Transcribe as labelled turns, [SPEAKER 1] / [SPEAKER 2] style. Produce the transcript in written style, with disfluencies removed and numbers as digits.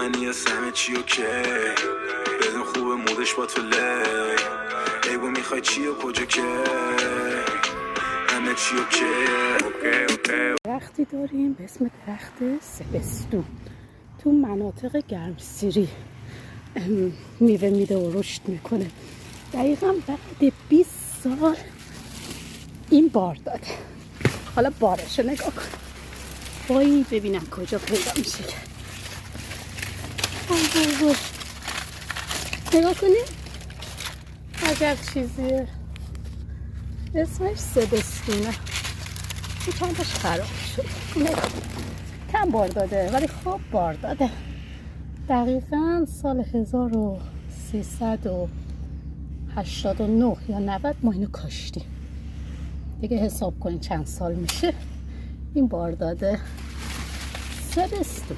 [SPEAKER 1] منی از همه چی اوکی بدون خوب مودش با تو لی ایگو میخوای چی و کجا که همه چی اوکی.
[SPEAKER 2] درختی داریم به اسم درخت سبستون تو مناطق گرمسیری میوه میده و رشد میکنه. دقیقا بعد 20 سال این بار داده. حالا بارشو نگاه کن. وای ببینم کجا پیدا میشه. نگاه کنیم عجب چیزیه. اسمش سبستونه. این چندش خراب شد. کم بار داده ولی خوب بار داده. دقیقا سال 1389 یا 90 ما اینو کاشتیم. دیگه حساب کنین چند سال میشه این بار داده. سبستون.